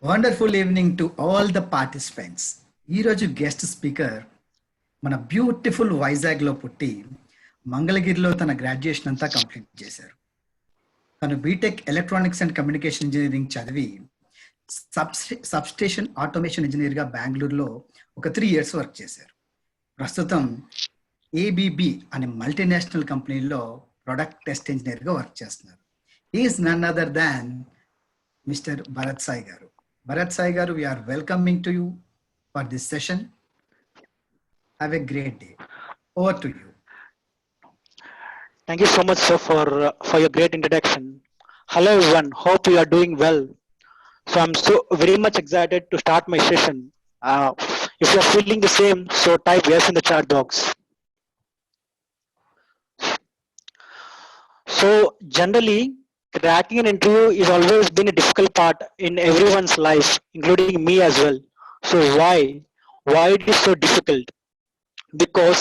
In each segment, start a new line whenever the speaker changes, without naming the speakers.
Wonderful evening to all the participants. ఈరోజు guest speaker మన beautiful వైజాగ్లో పుట్టి మంగళగిరిలో తన గ్రాడ్యుయేషన్ అంతా కంప్లీట్ చేశారు. తను BTech electronics and communication engineering చదివి సబ్స్టేషన్ ఆటోమేషన్ ఇంజనీర్గా బెంగళూరులో ఒక 3 years వర్క్ చేశారు. ప్రస్తుతం ఏబిబి అనే మల్టీనేషనల్ కంపెనీలో ప్రొడక్ట్ టెస్ట్ ఇంజనీర్గా వర్క్ చేస్తున్నారు. Is none other than mister Bharat Sai garu. Bharat Sai Garu, we are welcoming to you for this session. Have a great day. Over to you.
Thank you so much, sir, for your great introduction. Hello, everyone. Hope you are doing well. So I'm so very much excited to start my session. If you are feeling the same, so type yes in the chat box. So generally, cracking an interview is always been a difficult part in everyone's life, including me as well. So why? Why it is so difficult? Because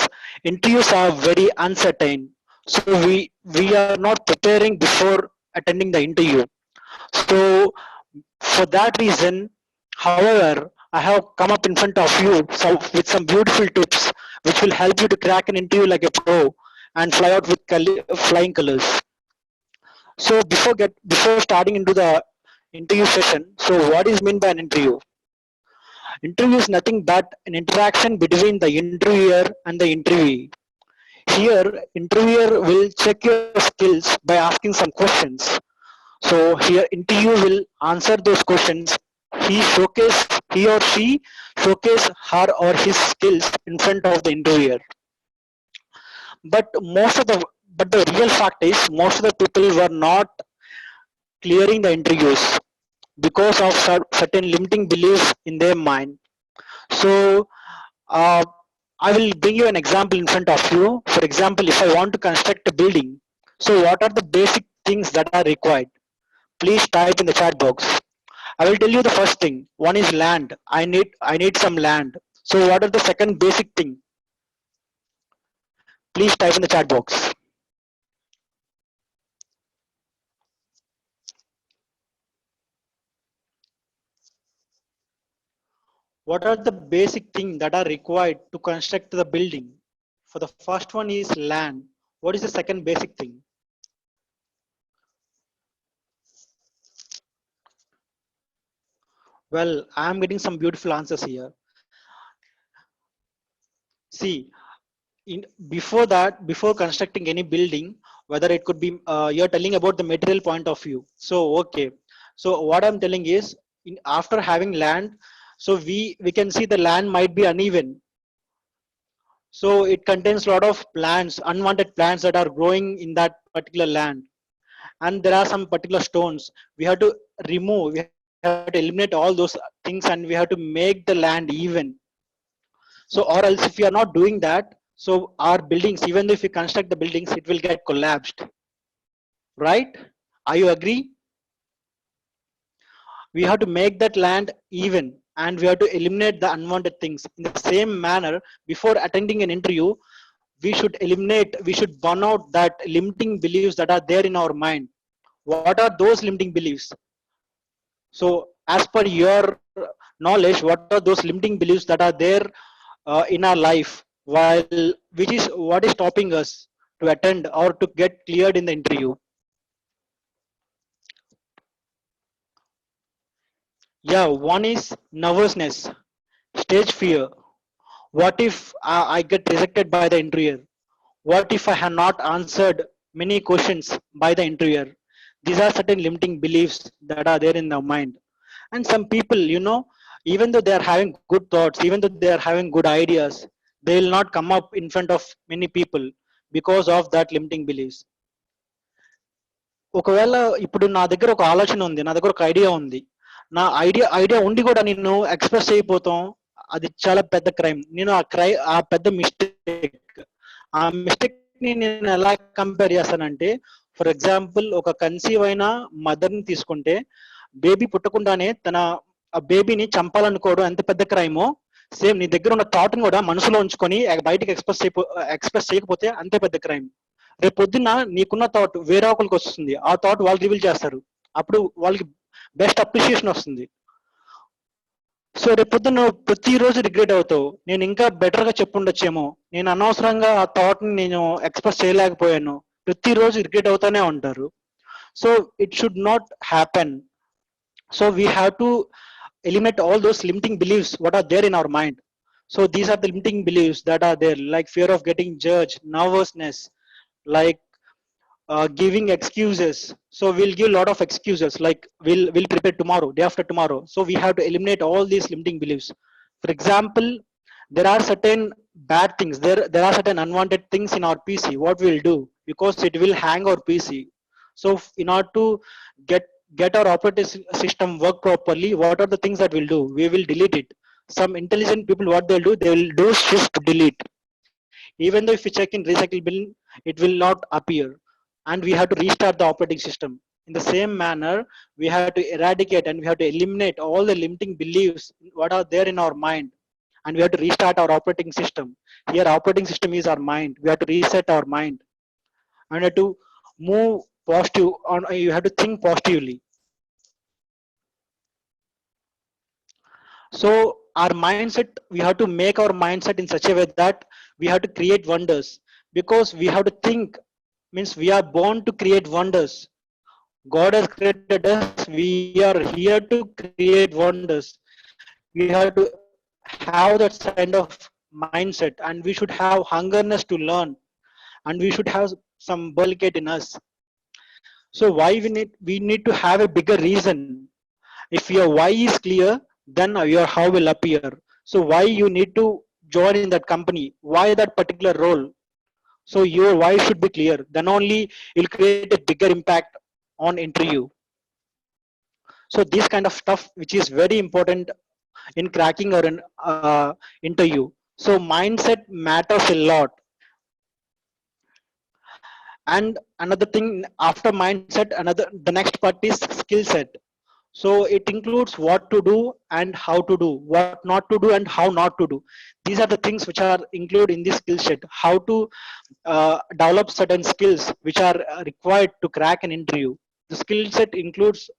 interviews are very uncertain. So we are not preparing before attending the interview. So for that reason, however, I have come up in front of you with some beautiful tips which will help you to crack an interview like a pro and fly out with flying colors. So before starting into the interview session, so what is meant by an interview? Interview is nothing but an interaction between the interviewer and the interviewee. Here, interviewer will check your skills by asking some questions. So here, interviewer will answer those questions. He or she showcase her or his skills in front of the interviewer. But the real fact is most of the people were not clearing the interviews because of certain limiting beliefs in their mind. So I will bring you an example in front of you. For example, if I want to construct a building, so what are the basic things that are required? Please type in the chat box. I will tell you the first thing. One is land. I need some land. So what are the second basic thing? Please type in the chat box. What are the basic things that are required to construct the building? For the first one is land. What is the second basic thing? Well, I am getting some beautiful answers here. See, before constructing any building, whether it could be you're telling about the material point of view. So okay, so what I'm telling is after having land, so we can see the land might be uneven. So it contains a lot of plants, unwanted plants that are growing in that particular land, and there are some particular stones we have to remove. We have to eliminate all those things, and we have to make the land even. So or else if we are not doing that, so our buildings, even if we construct the buildings, it will get collapsed, right? Are you agree? We have to make that land even, and we have to eliminate the unwanted things. In the same manner, before attending an interview, we should burn out that limiting beliefs that are there in our mind. What are those limiting beliefs? So as per your knowledge, what are those limiting beliefs that are there in our life, what is stopping us to attend or to get cleared in the interview? Yeah, one is nervousness, stage fear. What if I get rejected by the interviewer? What if I have not answered many questions by the interviewer? These are certain limiting beliefs that are there in the mind. And some people, even though they are having good thoughts, even though they are having good ideas, they will not come up in front of many people because of that limiting beliefs. ఒకవేళ ఇప్పుడు నా దగ్గర ఒక ఆలోచన ఉంది, నా దగ్గర ఒక ఐడియా ఉంది, నా ఐడియా ఉండి కూడా నేను ఎక్స్ప్రెస్ అయిపోతాం, అది చాలా పెద్ద క్రైమ్. నేను ఆ పెద్ద మిస్టేక్ ని నేను ఎలా కంపేర్ చేస్తానంటే, ఫర్ ఎగ్జాంపుల్ ఒక కన్సీవ్ అయిన మదర్ ని తీసుకుంటే, బేబీ పుట్టకుండానే తన ఆ బేబీని చంపాలనుకోవడం ఎంత పెద్ద క్రైమో, సేమ్ నీ దగ్గర ఉన్న థాట్ ని కూడా మనసులో ఉంచుకొని బయటకి ఎక్స్ప్రెస్ చేయకపోతే అంతే పెద్ద క్రైమ్. రేపు పొద్దున్న నీకున్న థాట్ వేరే ఒకరికి వస్తుంది, ఆ థాట్ వాళ్ళు రివీల్ చేస్తారు, అప్పుడు వాళ్ళకి బెస్ట్ అప్రిషియేషన్ వస్తుంది. సో రేపొద్దు నువ్వు ప్రతిరోజు రిగ్రెట్ అవుతావు, నేను ఇంకా బెటర్ గా చెప్పుండొచ్చేమో, నేను అనవసరంగా ఆ థాట్ ని నేను ఎక్స్ప్రెస్ చేయలేకపోయాను, ప్రతిరోజు రిగ్రెట్ అవుతానే ఉంటారు. So it should not happen. So we have to eliminate all those limiting beliefs what are there in our mind. So these are the limiting beliefs that are there, like fear of getting judged, nervousness, like giving excuses. So we'll give a lot of excuses, like we'll prepare tomorrow, day after tomorrow. So we have to eliminate all these limiting beliefs. For example, there are certain bad things, there are certain unwanted things in our PC. What we'll do, because it will hang our PC. So in order to get our operating system work properly, what are the things that we'll do? We will delete it. Some intelligent people, what they'll do, they will do shift delete. Even though if you check in recycle bin, it will not appear, and we have to restart the operating system. In the same manner, we have to eradicate and we have to eliminate all the limiting beliefs what are there in our mind, and we have to restart our operating system. Here operating system is our mind. We have to reset our mind, and have to move positive on, you have to think positively. So our mindset, we have to make our mindset in such a way that we have to create wonders, because we have to think, means we are born to create wonders. God has created us, we are here to create wonders. We have to have that kind of mindset, and we should have hungerness to learn, and we should have some delicate in us. So why we need to have a bigger reason. If your why is clear, then your how will appear. So why you need to join in that company, why that particular role. So your why should be clear, then only you'll create a bigger impact on interview. So this kind of stuff which is very important in cracking or an interview. So mindset matters a lot. And another thing after mindset, another, the next part is skill set. So it includes what to do and how to do, what not to do and how not to do. These are the things which are included in this skill set. How to develop certain skills which are required to crack an interview. The skill set includes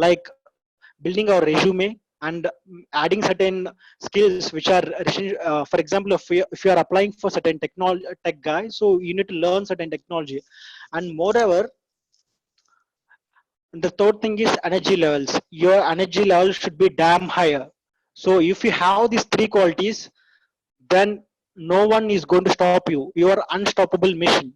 like building our resume, and adding certain skills which are for example, if you are applying for certain technology tech guy, so you need to learn certain technology. And moreover, the third thing is energy levels. Your energy level should be damn higher. So if you have these three qualities, then no one is going to stop you. You are unstoppable mission.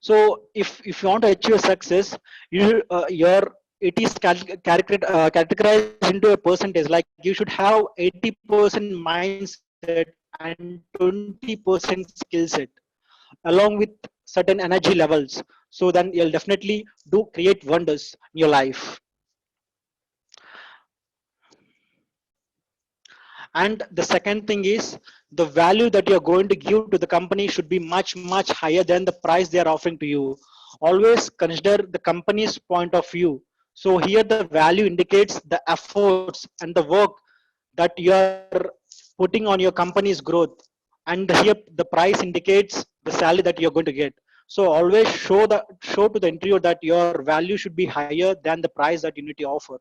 So if you want to achieve success, you your it is categorized into a percentage. Like you should have 80% mindset and 20% skill set, along with certain energy levels. So then you'll definitely do create wonders in your life. And the second thing is, the value that you're going to give to the company should be much higher than the price they are offering to you. Always consider the company's point of view. So here the value indicates the efforts and the work that you are putting on your company's growth, and here the price indicates the salary that you're going to get. So always show to the interviewer that your value should be higher than the price that you need to offer.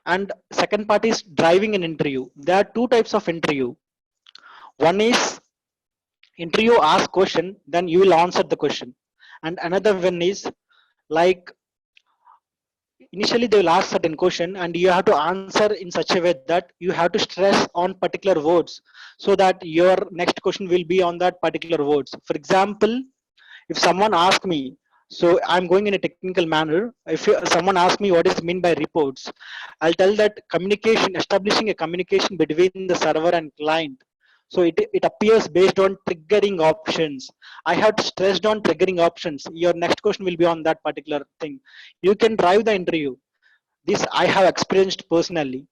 And second part is driving an interview. There are two types of interview. One is interview ask question, then you will answer the question. And another one is like initially they will ask certain question and you have to answer in such a way that you have to stress on particular words, so that your next question will be on that particular words. For example, if someone asks me, so I'm going in a technical manner, if someone asks me what is mean by reports, I'll tell that communication, establishing a communication between the server and client. So it appears based on triggering options. I have stressed on triggering options. Your next question will be on that particular thing. You can drive the interview. This I have experienced personally.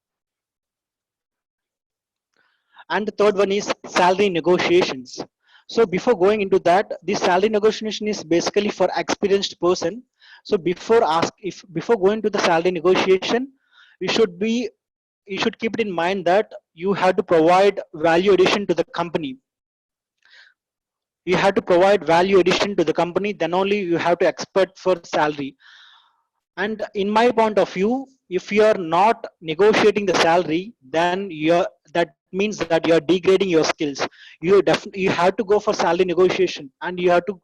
And the third one is salary negotiations. So before going into that, this salary negotiation is basically for experienced person. So before going to the salary negotiation, you should be you should keep it in mind that you have to provide value addition to the company. You have to provide value addition to the company, then only you have to expect for salary. And in my point of view, if you are not negotiating the salary, then that means that you are degrading your skills. You have to go for salary negotiation, and you have to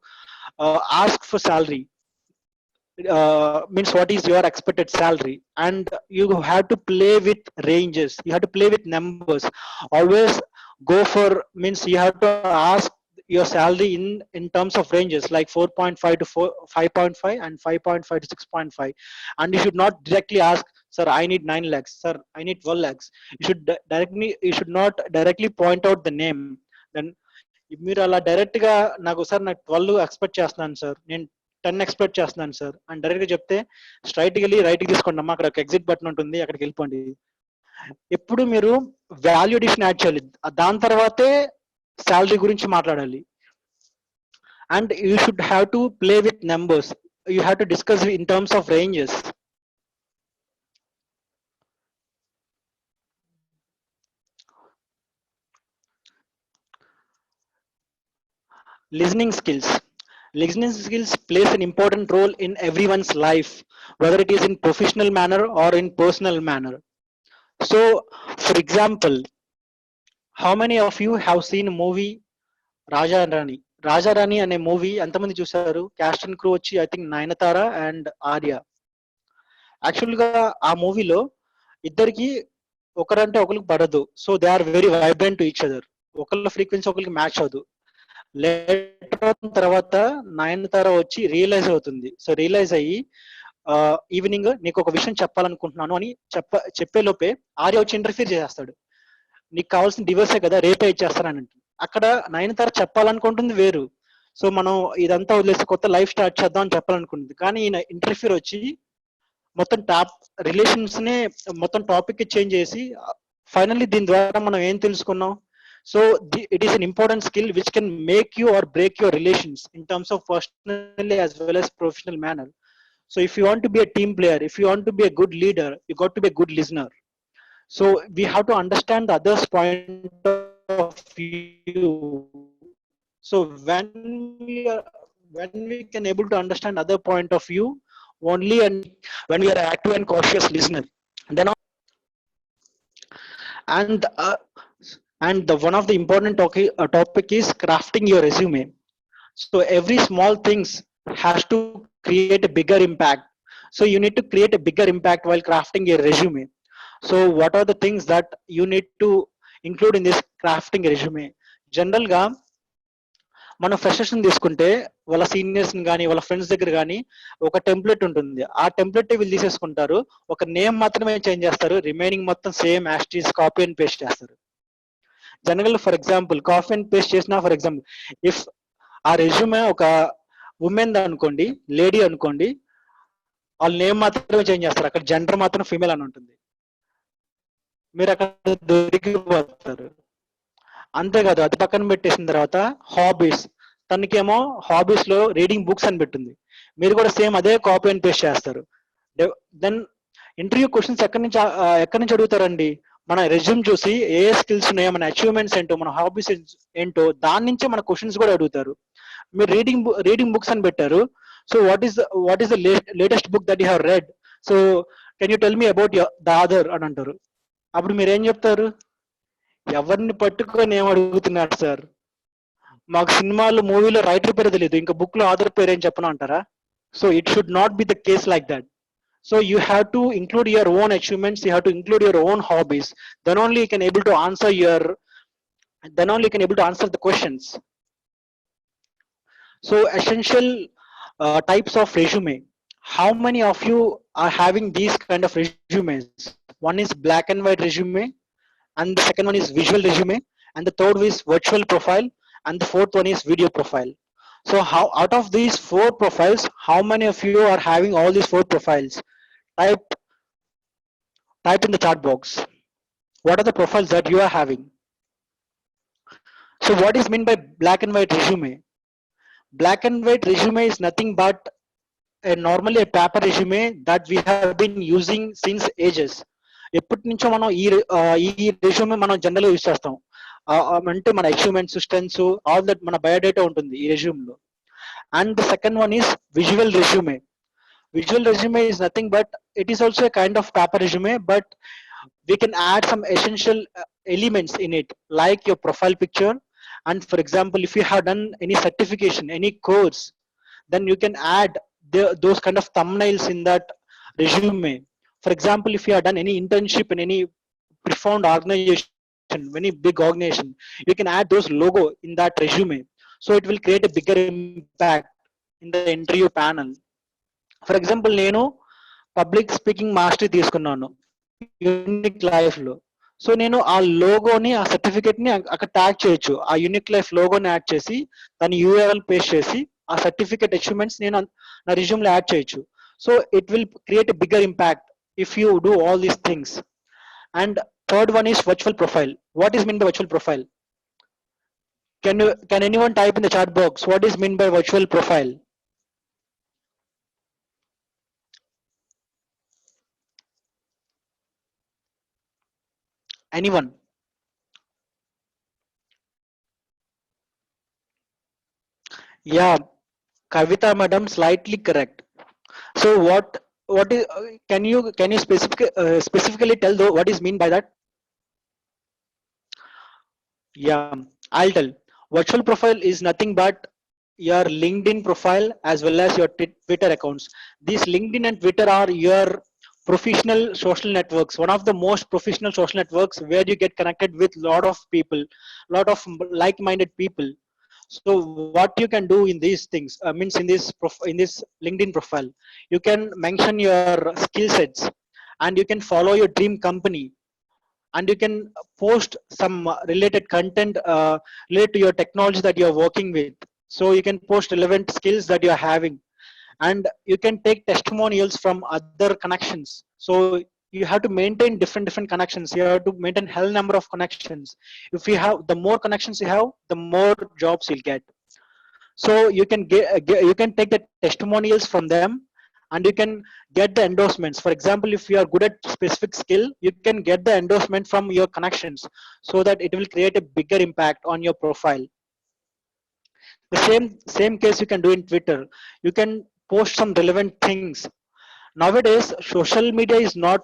ask for salary. Means what is your expected salary, and you have to play with ranges, you have to play with numbers. Always go for, means you have to ask your salary in terms of ranges like 4.5 to 5.5 and 5.5 to 6.5. And you should not directly ask, sir, I need 9 lakhs, sir, I need 12 lakhs. You should not directly point out the name. Then మీరు అలా direct గా నాకు sir నాకు 12 expect చేస్తున్నాను sir, నేను 10 expect చేస్తున్నాను sir అని direct గా చెప్తే, స్ట్రైట్ వెళ్ళి రైట్ కి తీసుకోండి అమ్మా, అక్కడ ఒక ఎగ్జిట్ బటన్ ఉంటుంది, అక్కడికి వెళ్ళిపోండి. ఎప్పుడు మీరు వాల్యూ అడిషన్ యాడ్ చేయాలి, దాని తర్వాతే శాలరీ గురించి మాట్లాడాలి. And you should have to play with numbers, you have to discuss in terms of ranges. Listening skills. Listening skills plays an important role in everyone's life, whether it is in professional manner or in personal manner. So, for example, how many of you have seen a movie Raja and Rani? Raja Rani అనే movie ఎంతమంది చూసారు? Cast and crew వచ్చి I think Nayanthara and Arya. Actual గా ఆ మూవీలో ఇద్దరికి ఒకరంటే ఒకరికి పడదు. So they are very vibrant to each other. ఒకళ్ళ ఫ్రీక్వెన్సీ ఒకరికి మ్యాచ్ అవ్వదు. లేటర్ తర్వాత నయనతార వచ్చి రియలైజ్ అవుతుంది. సో రియలైజ్ అయ్యి ఈవినింగ్ నీకు ఒక విషయం చెప్పాలనుకుంటున్నాను అని చెప్పే లోపే ఆర్య వచ్చి ఇంటర్ఫీర్ చేసేస్తాడు. నీకు కావాల్సిన డివోర్సే కదా, రేపే ఇచ్చేస్తానని అంటుంది. అక్కడ నయనతార చెప్పాలనుకుంటుంది వేరు. సో మనం ఇదంతా వదిలేసి కొత్త లైఫ్ స్టార్ట్ చేద్దాం అని చెప్పాలనుకుంటుంది. కానీ ఈయన ఇంటర్ఫీర్ వచ్చి మొత్తం రిలేషన్స్ నే మొత్తం టాపిక్ చేంజ్ చేసి ఫైనల్లీ దీని ద్వారా మనం ఏం తెలుసుకున్నాం? So it is an important skill which can make you or break your relations in terms of personally as well as professional manner. So if you want to be a team player, if you want to be a good leader, you got to be a good listener. So we have to understand the other's point of view. So when we can able to understand other point of view only, and when we are active and cautious listener, then and the one of the important topic is crafting your resume. So every small things has to create a bigger impact. So you need to create a bigger impact while crafting your resume. So what are the things that you need to include in this crafting resume? General గా మనం freshers తీసుకుంటే వాళ్ళ seniors కానీ వాళ్ళ friends దగ్గర కానీ ఒక template ఉంటుంది. ఆ టెంప్లెట్ వీళ్ళు తీసేసుకుంటారు, ఒక నేమ్ మాత్రమే చేంజ్ చేస్తారు, రిమైనింగ్ మొత్తం same as it is copy and paste చేస్తారు. General for example copy and paste చేసిన, ఫర్ ఎగ్జాంపుల్ ఇఫ్ ఆ రెజ్యూమే ఒక ఉమెన్ అనుకోండి, లేడీ అనుకోండి, వాళ్ళ నేమ్ మాత్రమే చేంజ్ చేస్తారు, అక్కడ జెండర్ మాత్రం ఫీమేల్ అని ఉంటుంది. మీరు అక్కడ దొరికిపోతారు. అంతేకాదు, అది పక్కన పెట్టేసిన తర్వాత హాబీస్, తనకేమో హాబీస్ లో రీడింగ్ బుక్స్ అని పెట్టింది, మీరు కూడా సేమ్ అదే కాపీ అండ్ పేస్ట్ చేస్తారు. దెన్ ఇంటర్వ్యూ క్వశ్చన్స్ ఎక్కడి నుంచి అడుగుతారండి? మన రెజ్యూమ్ చూసి ఏ స్కిల్స్ ఉన్నాయో, మన అచీవ్మెంట్స్ ఏంటో, మన హాబీస్ ఏంటో, దాని నుంచే మన క్వశ్చన్స్ కూడా అడుగుతారు. మీరు రీడింగ్ బుక్స్ అని పెట్టారు. So what is the latest book that you have read? So can you tell me about the other అని అంటారు. అప్పుడు మీరు ఏం చెప్తారు? ఎవరిని పట్టుకొని ఏం అడుగుతున్నారు సార్, మాకు సినిమాలు మూవీలో రైటర్ పేరు తెలియదు, ఇంకా బుక్ లో ఆథర్ పేరు ఏం చెప్పను అంటారా? So it should not be the case like that. So you have to include your own achievements, you have to include your own hobbies, then only you can able to answer the questions. So essential types of resume. How many of you are having these kind of resumes? One is black and white resume, and the second one is visual resume, and the third is virtual profile, and the fourth one is video profile. So how out of these 4 profiles, how many of you are having all these 4 profiles? Type in the chat box. What are the profiles that you are having? So what is meant by black and white resume? Black and white resume is nothing but normally a paper resume that we have been using since ages. ఎప్పటి నుంచో మనం ఈ resume మనం general గా use చేస్తాం. అంటే మన achievements, strengths, all that మన బయోడేటా ఉంటుంది ఈ రెజ్యూమ్ లో. And the second one is visual resume. Visual resume is nothing but it is also a kind of paper resume, but we can add some essential elements in it, like your profile picture. And for example, if you have done any certification, any course, then you can add those kind of thumbnails in that resume. For example, if you have done any internship in any profound organization, any big organization, you can add those logo in that resume. So it will create a bigger impact in the interview panel. For example నేను public speaking mastery తీసుకున్నాను unique life లో. So నేను ఆ లోగోని ఆ certificate ని అక్కడ tag చేయొచ్చు, ఆ యూనిక్ లైఫ్ లోగోని యాడ్ చేసి దాని యూఆర్ఎల్ పేస్ట్ చేసి ఆ సర్టిఫికేట్ అచీవ్మెంట్స్ నేను నా రిజ్యూమ్ లో యాడ్ చేయొచ్చు. So it will create a bigger impact if you do all these things. And third one is virtual profile. What is mean by virtual profile? Can anyone type in the chat box what is meant by virtual profile? Anyone? Yeah, Kavita madam, slightly correct. So what is can you specifically tell though what is mean by that? Yeah, I'll tell. Virtual profile is nothing but your LinkedIn profile as well as your Twitter accounts. These LinkedIn and Twitter are your professional social networks, one of the most professional social networks where you get connected with lot of people, lot of like-minded people. So what you can do in these things means in this LinkedIn profile, you can mention your skill sets, and you can follow your dream company, and you can post some related content related to your technology that you are working with. So you can post relevant skills that you are having, and you can take testimonials from other connections. So you have to maintain different connections. You have to maintain hell number of connections. If you have the more connections you have, the more jobs you'll get. So you can you can take the testimonials from them, and you can get the endorsements. For example, if you are good at specific skill, you can get the endorsement from your connections, so that it will create a bigger impact on your profile. The same case you can do in Twitter. You can post some relevant things. Nowadays social media is not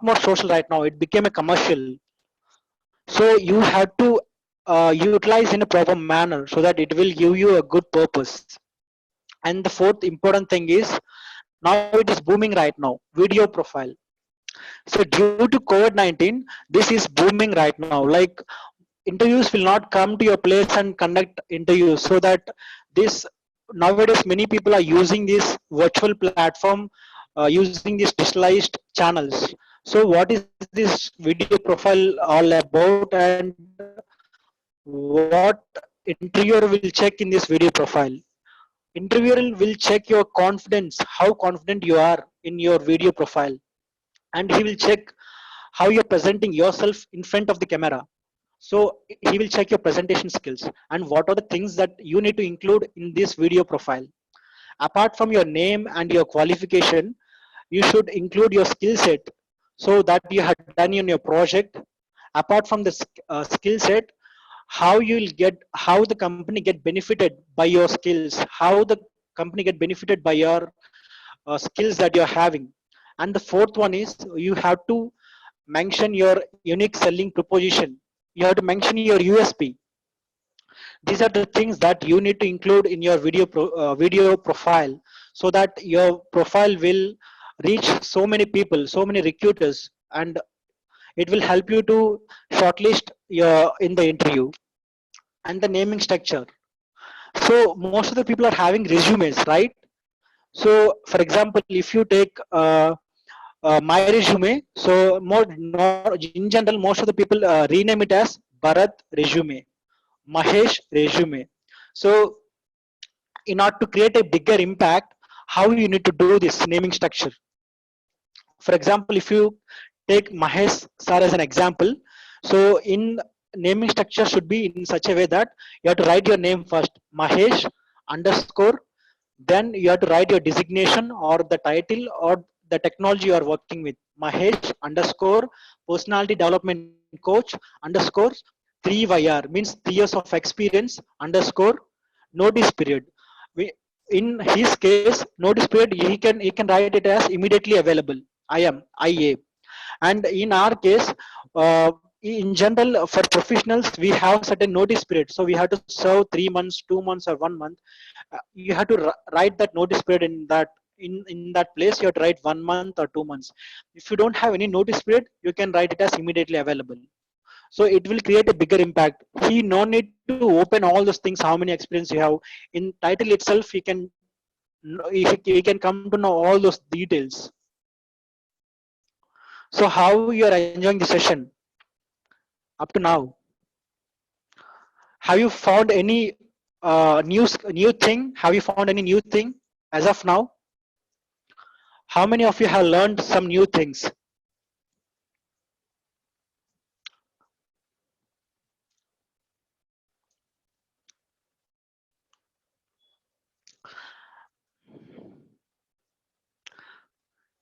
more social right now, it became a commercial. So you have to utilize in a proper manner so that it will give you a good purpose. And the fourth important thing is, now it is booming right now, video profile. So due to COVID-19, this is booming right now. Like, interviews will not come to your place and conduct interviews. So that this nowadays many people are using this virtual platform, using these digitalized channels. So what is this video profile all about, and what interviewer will check in this video profile? Interviewer will check your confidence, how confident you are in your video profile, and he will check how you're presenting yourself in front of the camera. So he will check your presentation skills and what are the things that you need to include in this video profile. Apart from your name and your qualification, you should include your skill set, so that you have done in your project. Apart from the skill set, how the company get benefited by your skills, how the company get benefited by your skills that you're having. And the fourth one is, you have to mention your unique selling proposition. You have to mention your USP. These are the things that you need to include in your video profile, so that your profile will reach so many people, so many recruiters, and it will help you to shortlist your in the interview. And the naming structure. So most of the people are having resumes, right? So for example, if you take my resume, so more in general, most of the people rename it as Bharat resume, Mahesh resume. So in order to create a bigger impact, how you need to do this naming structure? For example, if you take Mahesh sir as an example, so in naming structure should be in such a way that you have to write your name first, Mahesh underscore, then you have to write your designation or the title or the technology you are working with, Mahesh underscore personality development coach underscore 3YR, means 3 years of experience underscore notice period. in his case, notice period, he can write it as immediately available. I am IA. And in our case, in general, for professionals, we have certain notice period. So we have to serve 3 months, 2 months, or 1 month. You have to write that notice period in that place. You have to write 1 month or 2 months. If you don't have any notice period, you can write it as immediately available. So it will create a bigger impact. He no need to open all those things, how many experience you have. In title itself, he can come to know all those details. So how you are enjoying the session up to now? Have you found any new thing? Have you found any new thing as of now? How many of you have learned some new things?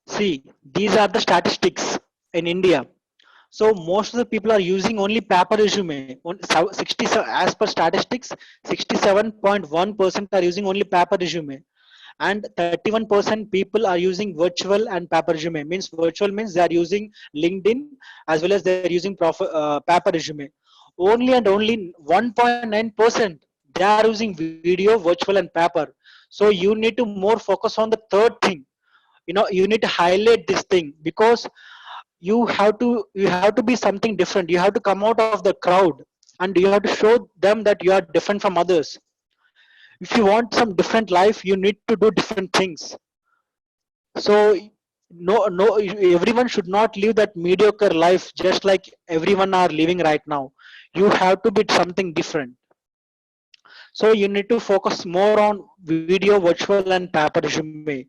See, these are the statistics in India. So most of the people are using only paper resume. 67, as per statistics, 67.1% are using only paper resume, and 31% people are using virtual and paper resume. Means virtual means they are using LinkedIn as well as they are using paper resume. Only and only 1.9% they are using video, virtual, and paper. So you need to more focus on the third thing. You need to highlight this thing, because you have to be something different. You have to come out of the crowd, and you have to show them that you are different from others. If you want some different life, you need to do different things. So no, everyone should not live that mediocre life just like everyone are living right now. You have to be something different. So you need to focus more on video, virtual, and paper resume,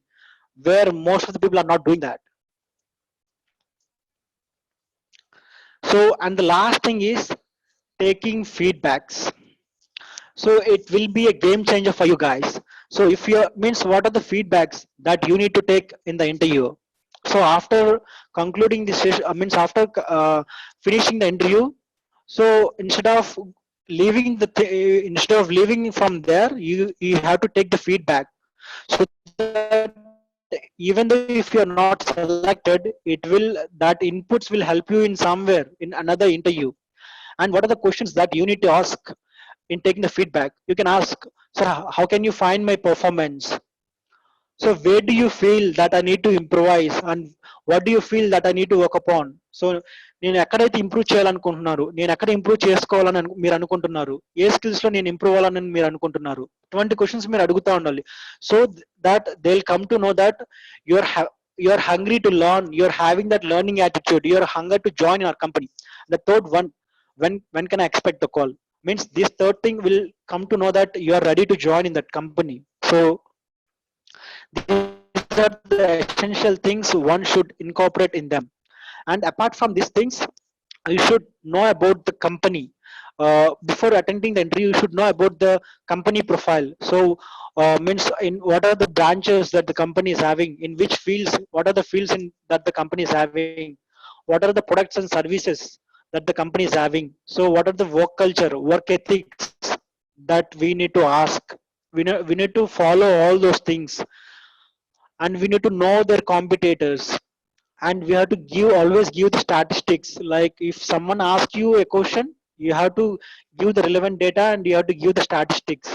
where most of the people are not doing that. So, and the last thing is taking feedbacks. So it will be a game changer for you guys. So if you means, what are the feedbacks that you need to take in the interview? So after concluding this session, means after finishing the interview, so instead of leaving from there, you have to take the feedback, so that even though if you're not selected, that inputs will help you in somewhere in another interview. And what are the questions that you need to ask in taking the feedback? You can ask, sir, how can you find my performance? So where do you feel that I need to improvise, and what do you feel that I need to work upon? So నేను ఎక్కడైతే improve చేయాలనుకుంటున్నారు, నేను ఎక్కడ improve చేసుకోవాలని మీరు అనుకుంటున్నారు, ఏ skills లో నేను ఇంప్రూవ్ అవ్వాలని మీరు అనుకుంటున్నారు, ఇటువంటి క్వశ్చన్స్ మీరు అడుగుతా ఉండాలి. So that they will come to know that you're hungry to learn, you're having that learning attitude, you're hunger to join our company. The third one, when can I expect the call, means this third thing will come to know that you are ready to join in that company. So these are the essential things one should incorporate in them. And apart from these things, you should know about the company. Before attending the interview, you should know about the company profile. So means, in what are the branches that the company is having, in which fields, what are the fields that the company is having, what are the products and services that the company is having. So what are the work culture, work ethics that we need to ask. We need to follow all those things, and we need to know their competitors. And we have to always give the statistics. Like if someone asks you a question, you have to give the relevant data, and you have to give the statistics.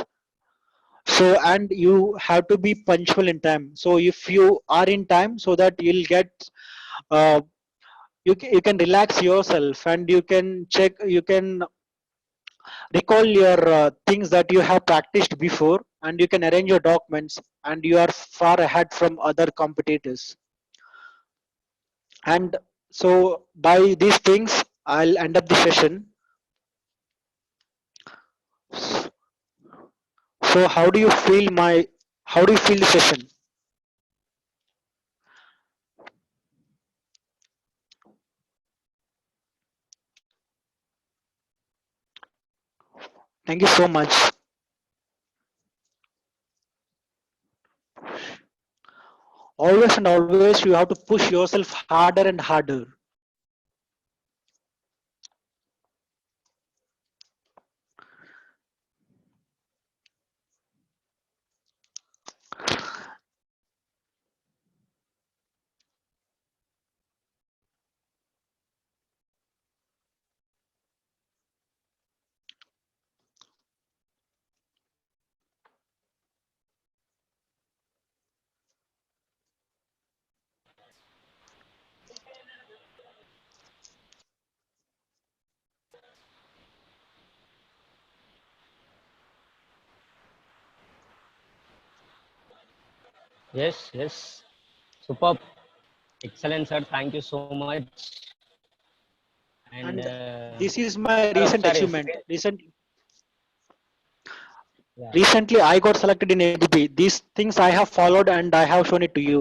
So, and you have to be punctual in time. So if you are in time, so that you'll get uh, you can relax yourself, and you can recall your things that you have practiced before, and you can arrange your documents, and you are far ahead from other competitors. And so by these things, I'll end up the session. So how do you feel the session? Thank you so much. Always and always you have to push yourself harder and harder.
Yes. Superb. Excellent, sir. Thank you so much. And
And this is my
sir,
recent
ఒకసారి
achievement.
screen- yeah.
Recently, I got selected in ABB. These things I have followed and I have shown it to you.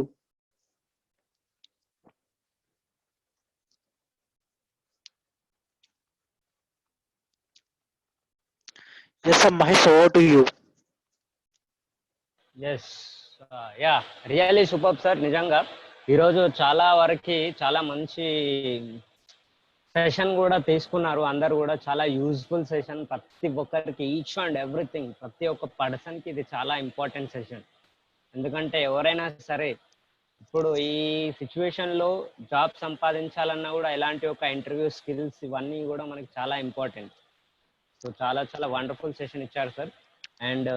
Yes, sir, Mahesh, over to you.
Yes yeah really super sir. నిజంగా ఈరోజు చాలా వరకు చాలా మంచి session కూడా తీసుకున్నారు. అందరు కూడా చాలా యూజ్ఫుల్ సెషన్. ప్రతి ఒక్కరికి ఈచ్ అండ్ ఎవ్రీథింగ్, ప్రతి ఒక్క పర్సన్ కి ఇది చాలా ఇంపార్టెంట్ సెషన్. ఎందుకంటే ఎవరైనా సరే ఇప్పుడు ఈ సిచ్యువేషన్ లో జాబ్ సంపాదించాలన్నా కూడా ఇలాంటి ఒక ఇంటర్వ్యూ స్కిల్స్ ఇవన్నీ కూడా మనకి చాలా ఇంపార్టెంట్. సో చాలా చాలా వండర్ఫుల్ సెషన్ ఇచ్చారు సార్. అండ్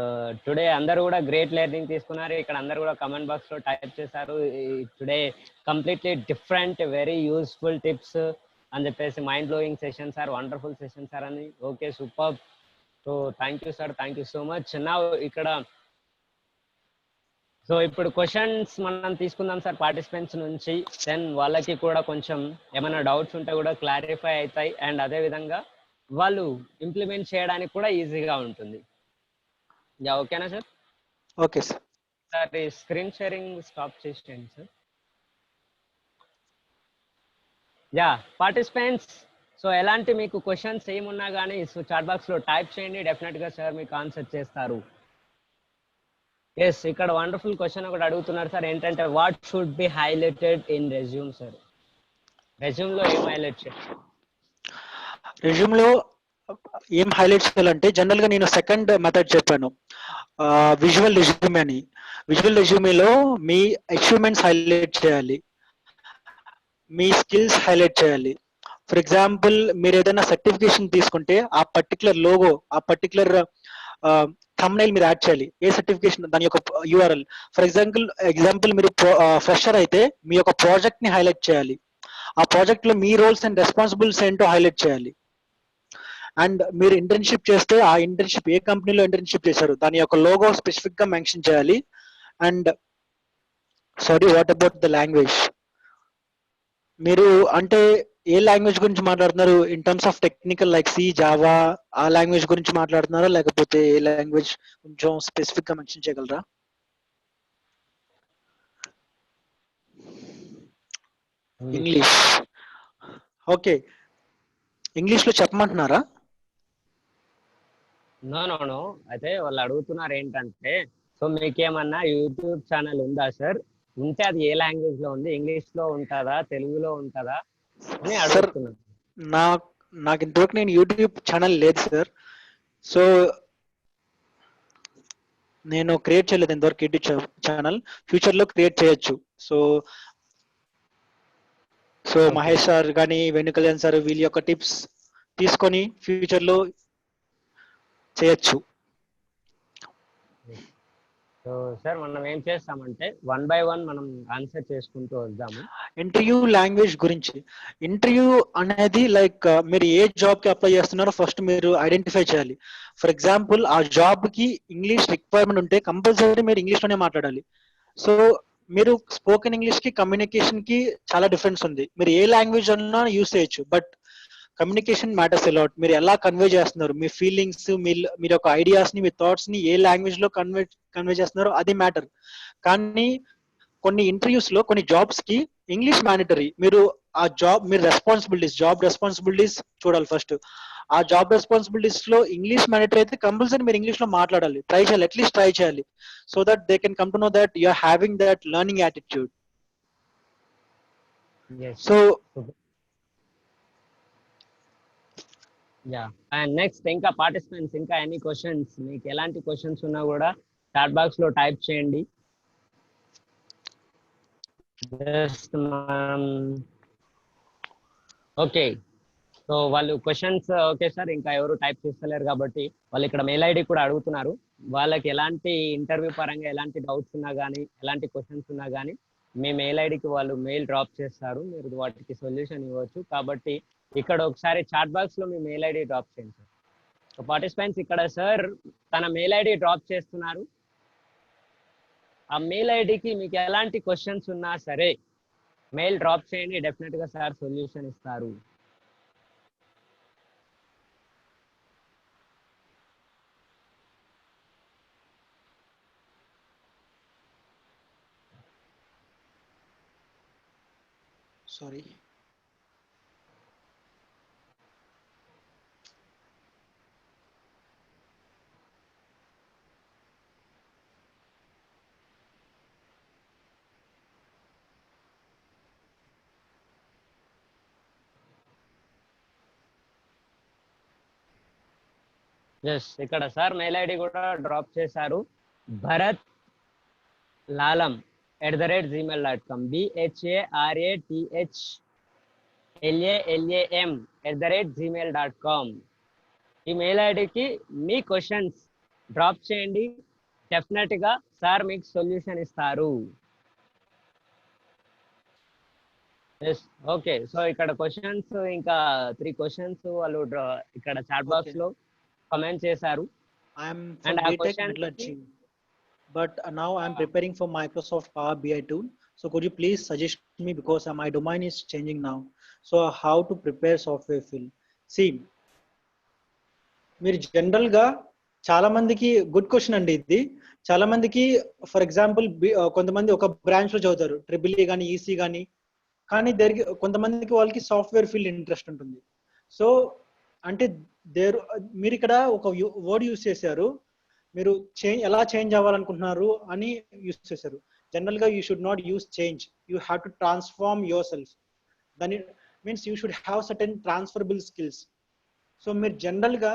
టుడే అందరూ కూడా గ్రేట్ లెర్నింగ్ తీసుకున్నారు. ఇక్కడ అందరూ కూడా కమెంట్ బాక్స్ లో టైప్ చేశారు today completely different very useful tips అని చెప్పేసి, mind blowing session sir, wonderful session sir అని. Okay super. So thank you sir, thank you so much. నా ఇక్కడ సో ఇప్పుడు క్వశ్చన్స్ మనం తీసుకుందాం సార్ పార్టిసిపెంట్స్ నుంచి. దెన్ వాళ్ళకి కూడా కొంచెం ఏమైనా డౌట్స్ ఉంటే కూడా క్లారిఫై అవుతాయి. అండ్ అదే విధంగా వాళ్ళు ఇంప్లిమెంట్ చేయడానికి కూడా ఈజీగా ఉంటుంది. యా ఓకేనా సార్?
Okay, sir.
సార్ ఈ స్క్రీన్ షేరింగ్ స్టాప్ చేసేయండి సార్. యా పార్టిసిపెంట్స్, సో ఎలాంటి మీకు క్వశ్చన్స్ ఏమున్నా కానీ సో చాట్ బాక్స్ లో టైప్ చేయండి. డెఫినెట్ గా సార్ మీకు ఆన్సర్ చేస్తారు. ఎస్, ఇక్కడ వండర్ఫుల్ క్వశ్చన్ ఒకటి అడుగుతున్నారు సార్. ఏంటంటే what should be highlighted in resume sir? Resume లో ఏం హైలైట్ చేయాలి?
రెజ్యూమ్ లో ఏం హైలైట్ చేయాలంటే జనరల్ గా నేను సెకండ్ మెథడ్ చెప్పాను, విజువల్ రెజ్యూమే అని. విజువల్ రెజ్యూమేలో మీ అచీవ్మెంట్స్ హైలైట్ చేయాలి, మీ స్కిల్స్ హైలైట్ చేయాలి. ఫర్ ఎగ్జాంపుల్ మీరు ఏదైనా సర్టిఫికేషన్ తీసుకుంటే ఆ పర్టికులర్ లోగో, ఆ పర్టికులర్ థంబ్నైల్ మీరు యాడ్ చేయాలి. ఏ సర్టిఫికేషన్ దాని యొక్క యూఆర్ఎల్. ఫర్ ఎగ్జాంపుల్ మీరు ఫ్రెషర్ అయితే మీ యొక్క ప్రాజెక్ట్ ని హైలైట్ చేయాలి. ఆ ప్రాజెక్ట్ లో మీ రోల్స్ అండ్ రెస్పాన్సిబిలిటీస్ ఏంటో హైలైట్ చేయాలి. అండ్ మీరు ఇంటర్న్షిప్ చేస్తే ఆ ఇంటర్న్షిప్ ఏ కంపెనీలో ఇంటర్న్షిప్ చేశారు దాని యొక్క లోగో స్పెసిఫిక్ గా మెన్షన్ చేయాలి. And sorry, what about the language? మీరు అంటే ఏ లాంగ్వేజ్ గురించి మాట్లాడుతున్నారు? In terms of technical like C, Java, ఆ లాంగ్వేజ్ గురించి మాట్లాడుతున్నారా, లేకపోతే ఏ లాంగ్వేజ్ కొంచెం స్పెసిఫిక్ గా మెన్షన్ చేయగలరా? ఇంగ్లీష్. ఓకే, ఇంగ్లీష్ లో చెప్పమంటున్నారా?
నో. అయితే వాళ్ళు అడుగుతున్నారు ఏంటంటే, సో మీకేమన్నా యూట్యూబ్ ఛానల్ ఉందా సార్? ఉంటే అది ఏ లాంగ్వేజ్ లో ఉంది? ఇంగ్లీష్ లో ఉంటుందా, తెలుగులో ఉంటుందా అని
సార్,
అడుగుతున్నారు.
నాకు ఇంతవరకు నేను యూట్యూబ్ ఛానల్ లేదు సార్. సో నేను క్రియేట్ చేయలేదు ఇంతవరకు యూట్యూబ్ ఛానల్. ఫ్యూచర్ లో క్రియేట్ చేయొచ్చు. So
Okay.
మహేష్ సార్ కానీ వేణుకళ్యాణ్ సార్ వీళ్ళ యొక్క టిప్స్ తీసుకొని ఫ్యూచర్ లో చేయొచ్చు.
సో సార్ మనం ఏం చేస్తామంటే వన్ బై వన్ మనం ఆన్సర్ చేసుకుంటూ వద్దాము.
ఇంటర్వ్యూ లాంగ్వేజ్ గురించి. ఇంటర్వ్యూ అనేది లైక్ మీరు ఏ జాబ్ కి అప్లై చేస్తున్నారో ఫస్ట్ మీరు ఐడెంటిఫై చేయాలి. ఫర్ ఎగ్జాంపుల్ ఆ జాబ్ కి ఇంగ్లీష్ రిక్వైర్మెంట్ ఉంటే కంపల్సరీ మీరు ఇంగ్లీష్ లోనే మాట్లాడాలి. సో మీరు స్పోకెన్ ఇంగ్లీష్ కి కమ్యూనికేషన్ కి చాలా డిఫరెన్స్ ఉంది. మీరు ఏ లాంగ్వేజ్ అన్నా యూస్ చేయొచ్చు, బట్ కమ్యూనికేషన్ మ్యాటర్స్ అలాట్. మీరు ఎలా కన్వే చేస్తున్నారు, మీ ఫీలింగ్స్, మీరు యొక్క ఐడియాస్ ని, మీ థాట్స్ ని ఏ లాంగ్వేజ్ లో కన్వే చేస్తున్నారో అది మ్యాటర్. కానీ కొన్ని ఇంటర్వ్యూస్ లో కొన్ని జాబ్స్ కి ఇంగ్లీష్ మ్యాండటరీ. మీరు ఆ జాబ్, మీరు జాబ్ రెస్పాన్సిబిలిటీస్ చూడాలి ఫస్ట్. ఆ జాబ్ రెస్పాన్సిబిలిటీస్ లో ఇంగ్లీష్ మ్యాండటరీ అయితే కంపల్సరీ మీరు ఇంగ్లీష్ లో మాట్లాడాలి. ట్రై చేయాలి, అట్లీస్ట్ ట్రై చేయాలి. So that they can come to know that you are having that learning attitude. So
yeah, and next ఇంకా పార్టిసిపెంట్స్ ఇంకా ఎనీ క్వశ్చన్స్, మీకు ఎలాంటి క్వశ్చన్స్ ఉన్నా కూడా చాట్ బాక్స్ లో టైప్ చేయండి. జస్ట్ ఓకే, సో వాళ్ళు క్వశ్చన్స్ ఓకే సార్, ఇంకా ఎవరు టైప్ చేస్తలేరు కాబట్టి వాళ్ళు ఇక్కడ మెయిల్ ఐడి కూడా అడుగుతున్నారు. వాళ్ళకి ఎలాంటి ఇంటర్వ్యూ పరంగా ఎలాంటి డౌట్స్ ఉన్నా కానీ, ఎలాంటి క్వశ్చన్స్ ఉన్నా కానీ మీ మెయిల్ ఐడికి వాళ్ళు మెయిల్ డ్రాప్ చేస్తారు, మీరు వాటికి సొల్యూషన్ ఇవ్వచ్చు. కాబట్టి ఇక్కడ ఒకసారి చాట్ బాక్స్ లో మీ మెయిల్ ఐడి డ్రాప్ చేయండి సార్. సో పార్టిసిపెంట్స్ ఇక్కడ సార్ తన మెయిల్ ఐడి డ్రాప్ చేస్తున్నారు. ఆ మెయిల్ ఐడికి మీకు ఎలాంటి క్వశ్చన్స్ ఉన్నా సరే మెయిల్ డ్రాప్ చేయండి, డెఫినెట్ గా సార్ సొల్యూషన్ ఇస్తారు.
Sorry.
ఎస్, ఇక్కడ సార్ మెయిల్ ఐడి కూడా డ్రాప్ చేశారు. భరత్ లాలం @gmail.com, BHARATHLALAM ఈ మెయిల్ ఐడికి మీ క్వశ్చన్స్ డ్రాప్ చేయండి, డెఫినెట్ గా సార్ మీకు సొల్యూషన్ ఇస్తారు. Yes, okay. సో ఇక్కడ క్వశ్చన్స్ ఇంకా 3 క్వశ్చన్స్ వాళ్ళు ఇక్కడ చాట్ బాక్స్ లో కమెంట్ చేశారు.
I am
And
from
our
BTech
question-
Metallurgy, but now I am preparing for Microsoft Power BI tool. So could you please suggest me, because my domain is changing now. So how to prepare software fill? See, మీరు general గా చాలా మందికి good question అండి ఇది. చాలా మందికి for example కొంతమంది ఒక బ్రాంచ్ లో చదువుతారు, ట్రిపుల్ కానీ ఈసీ కానీ కొంతమందికి వాళ్ళకి సాఫ్ట్వేర్ ఫీల్డ్ ఇంట్రెస్ట్ ఉంటుంది. సో అంటే మీరు ఇక్కడ ఒక వర్డ్ యూస్ చేశారు, మీరు ఎలా చేంజ్ అవ్వాలనుకుంటున్నారు అని యూస్ చేశారు. జనరల్ గా you should not use change, you have to transform yourself. దాని means you should have certain transferable skills. So మీరు జనరల్ గా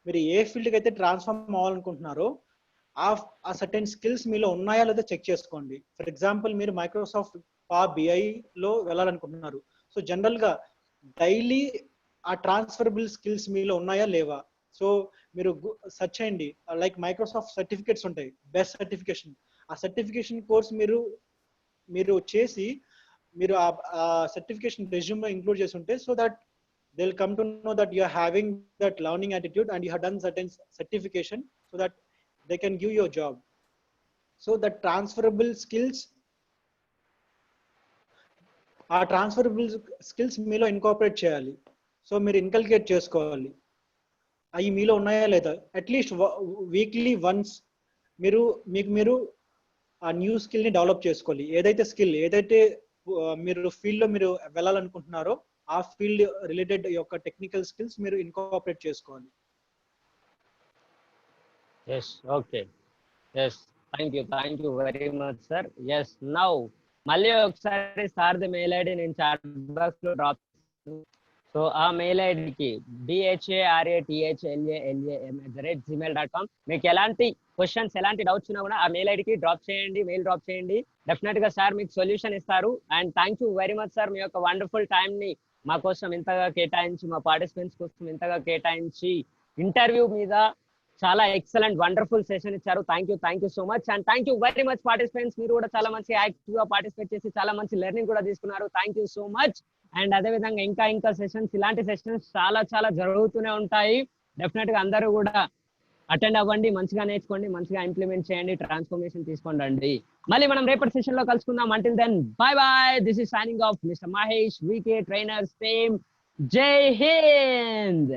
మీరు ఏ ఫీల్డ్కి అయితే ట్రాన్స్ఫార్మ్ అవ్వాలనుకుంటున్నారో ఆ సర్టెన్ స్కిల్స్ మీలో ఉన్నాయా లేదా చెక్ చేసుకోండి. ఫర్ ఎగ్జాంపుల్ మీరు మైక్రోసాఫ్ట్ పవర్ బిఐ లో వెళ్ళాలనుకుంటున్నారు. సో జనరల్ గా డైలీ ఆ ట్రాన్స్ఫరబుల్ స్కిల్స్ మీలో ఉన్నాయా లేవా. సో మీరు సెర్చ్ చేయండి, లైక్ మైక్రోసాఫ్ట్ సర్టిఫికేట్స్ ఉంటాయి, బెస్ట్ సర్టిఫికేషన్. ఆ సర్టిఫికేషన్ కోర్స్ మీరు చేసి మీరు ఆ సర్టిఫికేషన్ రెజ్యూమ్ లో ఇంక్లూడ్ చేసి ఉంటే, so that they will come to know that you are having that learning attitude and you have done certain certification, so that they can give your job. So that transferable skills, ఆ transferable skills మీలో incorporate చేయాలి. So మీరు inculcate చేసుకోవాలి అవి మీలో ఉన్నాయా లేదా. At least weekly once మీరు ఆ న్యూ స్కిల్ ని డెవలప్ చేసుకోవాలి. ఏదైతే మీరు ఫీల్డ్ లో మీరు వెళ్ళాలనుకుంటున్నారో ఆ ఫీల్డ్ రిలేటెడ్ యొక్క టెక్నికల్ స్కిల్స్ మీరు ఇన్కార్పొరేట్ చేసుకోవాలి.
Yes, okay. Yes, thank you very much sir. Yes, now మళ్ళీ ఒకసారి సార్ది మెయిల్ ఐడి నేను చాట్ బాక్స్ లో డ్రాప్. సో ఆ మెయిల్ ఐడికి BHARATHLALAM@gmail.com. మీకు ఎలాంటి క్వశ్చన్స్, ఎలాంటి డౌట్స్ ఉన్నా కూడా ఆ మెయిల్ ఐడికి మెయిల్ డ్రాప్ చేయండి, డెఫినెట్ గా సార్ మీకు సొల్యూషన్ ఇస్తారు. And thank you very much sir, మీ యొక్క వండర్ఫుల్ టైం ని మా కోసం ఇంతగా కేటాయించి, మా పార్టిసిపెంట్స్ కోసం ఇంతగా కేటాయించి, ఇంటర్వ్యూ మీద చాలా ఎక్సలెంట్ వండర్ఫుల్ సెషన్ ఇచ్చారు. Thank you so much. And thank you very much participants, మీరు కూడా చాలా మంచి యాక్టివ్ గా పార్టిసిపేట్ చేసి చాలా మంచి లెర్నింగ్ కూడా తీసుకున్నారు. Thank you so much. And అదే విధంగా ఇంకా సెషన్స్, ఇలాంటి సెషన్స్ చాలా జరుగుతూనే ఉంటాయి. డెఫినెట్ గా అందరూ కూడా అటెండ్ అవ్వండి, మంచిగా నేర్చుకోండి, మంచిగా ఇంప్లిమెంట్ చేయండి, ట్రాన్స్ఫర్మేషన్ తీసుకోండి. మళ్ళీ మనం రేపటి సెషన్ లో కలుసుకుందాం. Until then bye bye. This is signing off mister Mahesh, VK trainers team. జై హింద్.